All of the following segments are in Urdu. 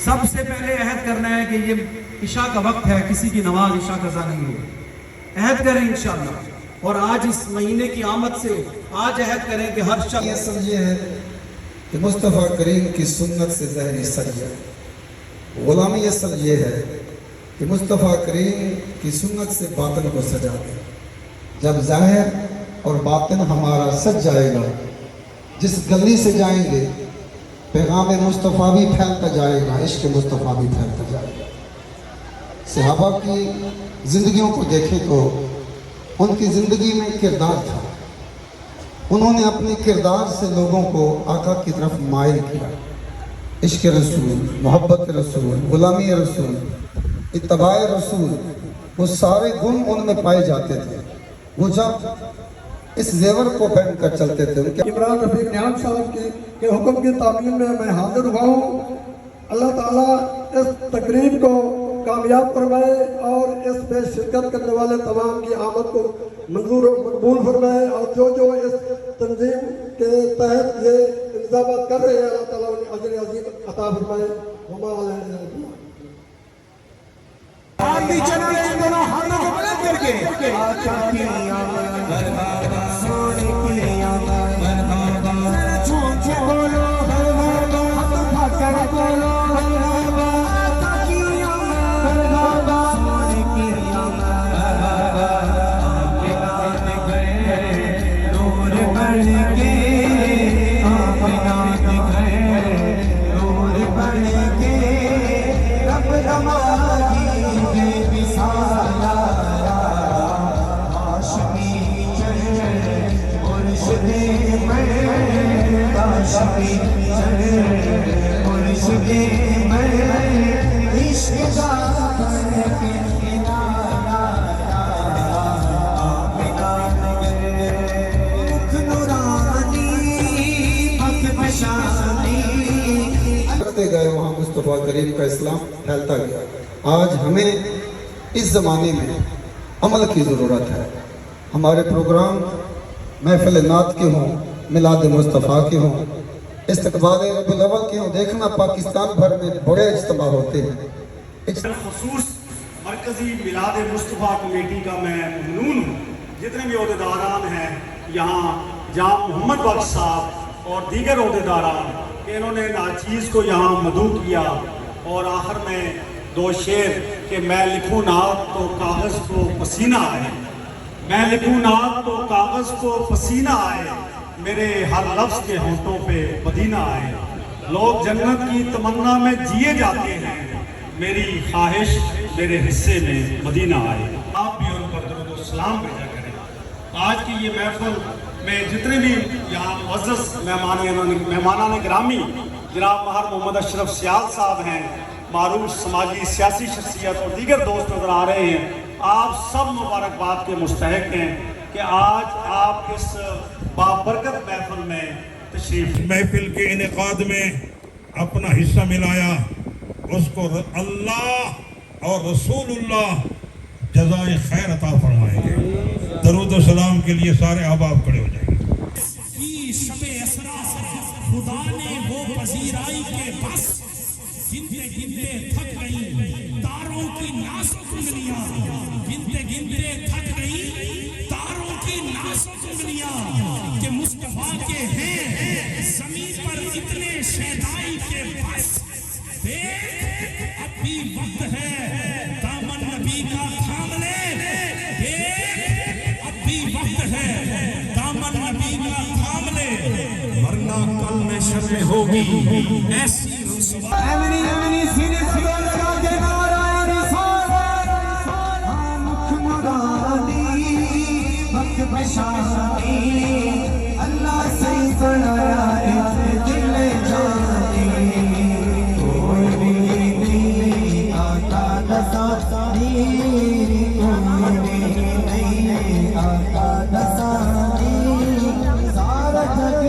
سب سے پہلے عہد کرنا ہے کہ یہ عشاء کا وقت ہے، کسی کی نماز عشاء قضا نہیں ہو، عہد کریں انشاءاللہ۔ اور آج اس مہینے کی آمد سے آج عہد کریں کہ ہر شخص یہ سمجھے ہے کہ مصطفیٰ کریم کی سنت سے ظاہری سج جائے۔ غلامی اصل یہ ہے کہ مصطفیٰ کریم کی سنت سے باطن کو سجا دے۔ جب ظاہر اور باطن ہمارا سج جائے گا، جس گلی سے جائیں گے پیغام مصطفیٰ بھی پھیلتا جائے گا، عشق مصطفیٰ بھی پھیلتا جائے گا۔ صحابہ کی زندگیوں کو دیکھیں تو ان کی زندگی میں کردار تھا، انہوں نے اپنے کردار سے لوگوں کو آقا کی طرف مائل کیا۔ عشق رسول، محبت رسول، غلامی رسول، اتباع رسول، وہ سارے گن ان میں پائے جاتے تھے۔ وہ جب اس زیور کو پہن کر چلتے تھے، عمران رفیق نیام صاحب کے حکم کی تعمیر میں میں حاضر ہوا ہوں۔ اللہ تعالیٰ اس تقریب کو کامیاب فرمائے اور اس میں شرکت کرنے والے تمام کی آمد کو منظور و مقبول فرمائے، اور جو اس تنظیم کے تحت یہ انتظامات کر رہے ہیں اللہ تعالیٰ انہیں اجر عظیم عطا فرمائے۔ وما علینا آپ بھی چلے دونوں ہاتھوں کو بلند کر کے کرتے گئے وہاں مصطفیٰ کریم کا اسلام پھیلتا گیا۔ آج ہمیں اس زمانے میں عمل کی ضرورت ہے۔ ہمارے پروگرام محفل نعت کے ہوں، میلاد مصطفیٰ کے ہوں، استقبال ربیع الاول کے ہوں، دیکھنا پاکستان بھر میں بڑے اجتماع ہوتے ہیں۔ خصوص مرکزی میلاد مصطفیٰ کمیٹی کا میں ممنون ہوں۔ جتنے بھی عہدیداران ہیں یہاں، جناب محمد بخش صاحب اور دیگر عہدیداران، کہ انہوں نے ناچیز کو یہاں مدعو کیا، اور آخر میں دو شعر کہ میں لکھوں نعت تو کاغذ کو پسینہ آئے، میں لکھوں نعت تو کاغذ کو پسینہ آئے، میرے ہر لفظ کے ہونٹوں پہ مدینہ آئے، لوگ جنت کی تمنا میں جیے جاتے ہیں، میری خواہش میرے حصے میں مدینہ آئے۔ آپ بھی ان پر درود و سلام بھیجا کریں۔ آج کی یہ محفل میں جتنے بھی یہاں معزز مہمانان گرامی جناب ماہر محمد اشرف سیال صاحب ہیں، معروف سماجی سیاسی شخصیت اور دیگر دوست نظر آ رہے ہیں، آپ سب مبارکباد کے مستحق ہیں کہ آج آپ اس بابرکت محفل میں تشریف محفل کے انعقاد میں اپنا حصہ ملایا، اس کو اللہ اور رسول اللہ جزائے خیر عطا فرمائیں گے۔ درود و سلام کے لیے سارے احباب کھڑے ہو جائیں گے۔ شب اسرا خدا نے وہ پذیرائی کے بس گنتے گنتے تھک گئی تاروں کی نازک انگلیاں، گنتے گنتے تھک گئی تاروں کی نازک انگلیاں، کہ مصطفیٰ کے ہیں زمین پر اتنے شیدائی کے بس، دیکھ اب بھی وقت ہے دامن نبی کا تھام لے، دیکھ اب بھی وقت ہے دامن نبی کا تھام لے، ورنہ کل میں شب ہوگی ایسی رسوا۔ ایمنی سینے سے لگا کے نعرہ رسالت، مکھ مرادی وقت بشاری، اللہ سے بنایا اس دل جانی، کوئی بھی نہیں آتا نسانی، کوئی بھی نہیں آتا نسانی، سارا جگ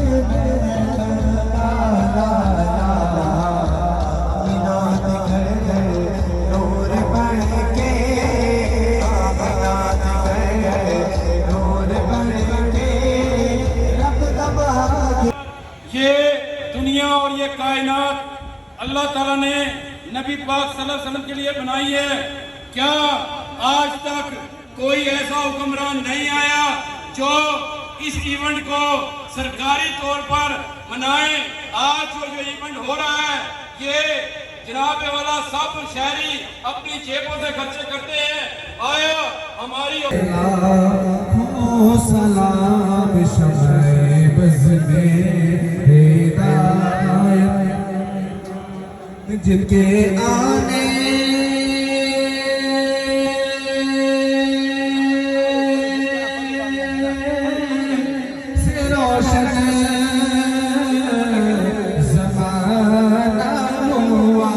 نور بن کے یہ دنیا اور یہ کائنات اللہ تعالیٰ نے نبی پاک صلی اللہ علیہ وسلم کے لیے بنائی ہے. کیا آج تک کوئی ایسا حکمران نہیں آیا جو اس ایونٹ کو سرکاری طور پر منائے؟ آج جو ایونٹ ہو رہا ہے یہ جناب والا سب شہری اپنی جیبوں سے خرچے کرتے ہیں. آیا ہماری سلام شمع بز میں ہدایت جن کے آنے سے روشن زمانہ ہوا،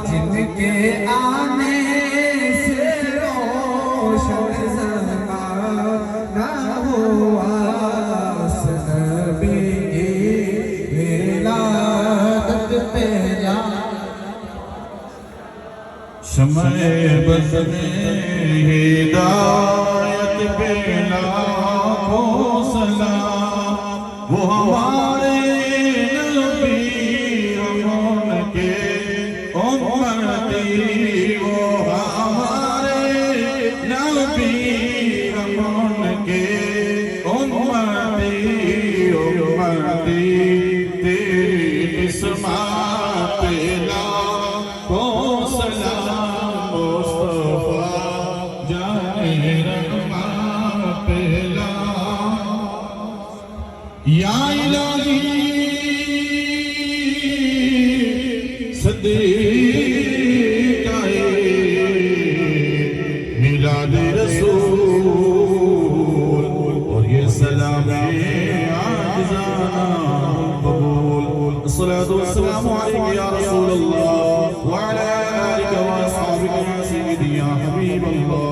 جن کے آنے سے روشن زمانہ ہوا، نبی کی ولادت پہ شمع بز میں ہدایت پہ لاکھوں سلام، وہ ہمارے نبی ہم کے امتی، وہ ہمارے نبی ہم کے امتی، امتی تیری اسمات پہ لاکھوں سلام، مصطفیٰ جان رحمان پہلا. یا الہی صدیق میلاد رسول، اور یہ سلام عاجزانہ قبول. الصلاة والسلام علیک یا رسول اللہ وعلی آلک واصحابک یا سیدی یا حبیب اللہ.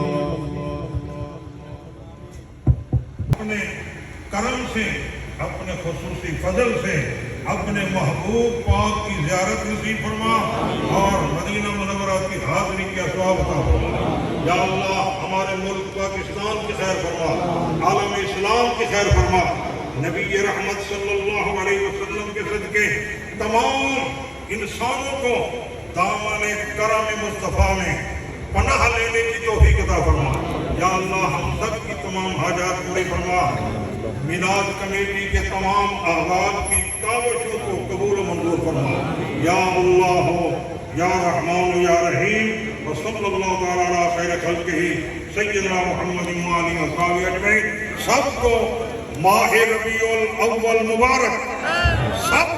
اپنے کرم سے، اپنے خصوصی فضل سے اپنے محبوب پاک کی زیارت نصیب فرما اور مدینہ منورہ کی حاضری کا ثواب عطا فرما. یا اللہ ہمارے ملک پاکستان کی خیر فرما، عالم اسلام کی خیر فرما. نبی رحمت صلی اللہ علیہ وسلم کے صدقے تمام انسانوں کو دامن کرم مصطفیٰ میں پناہ لینے کی توفیق عطا فرما. یا اللہ ہم سب کی تمام حاجات پوری فرما. میلاد کمیٹی کے تمام اعضاء کی کاوشوں کو قبول و منظور فرما. یا اللہ یا رحمان یا رحیم. وصلی اللہ تعالی علی خیر خلقہ سیدنا محمد وآلہ وصحبہ اجمعین. سب کو ماہ ربیع الاول مبارک. سب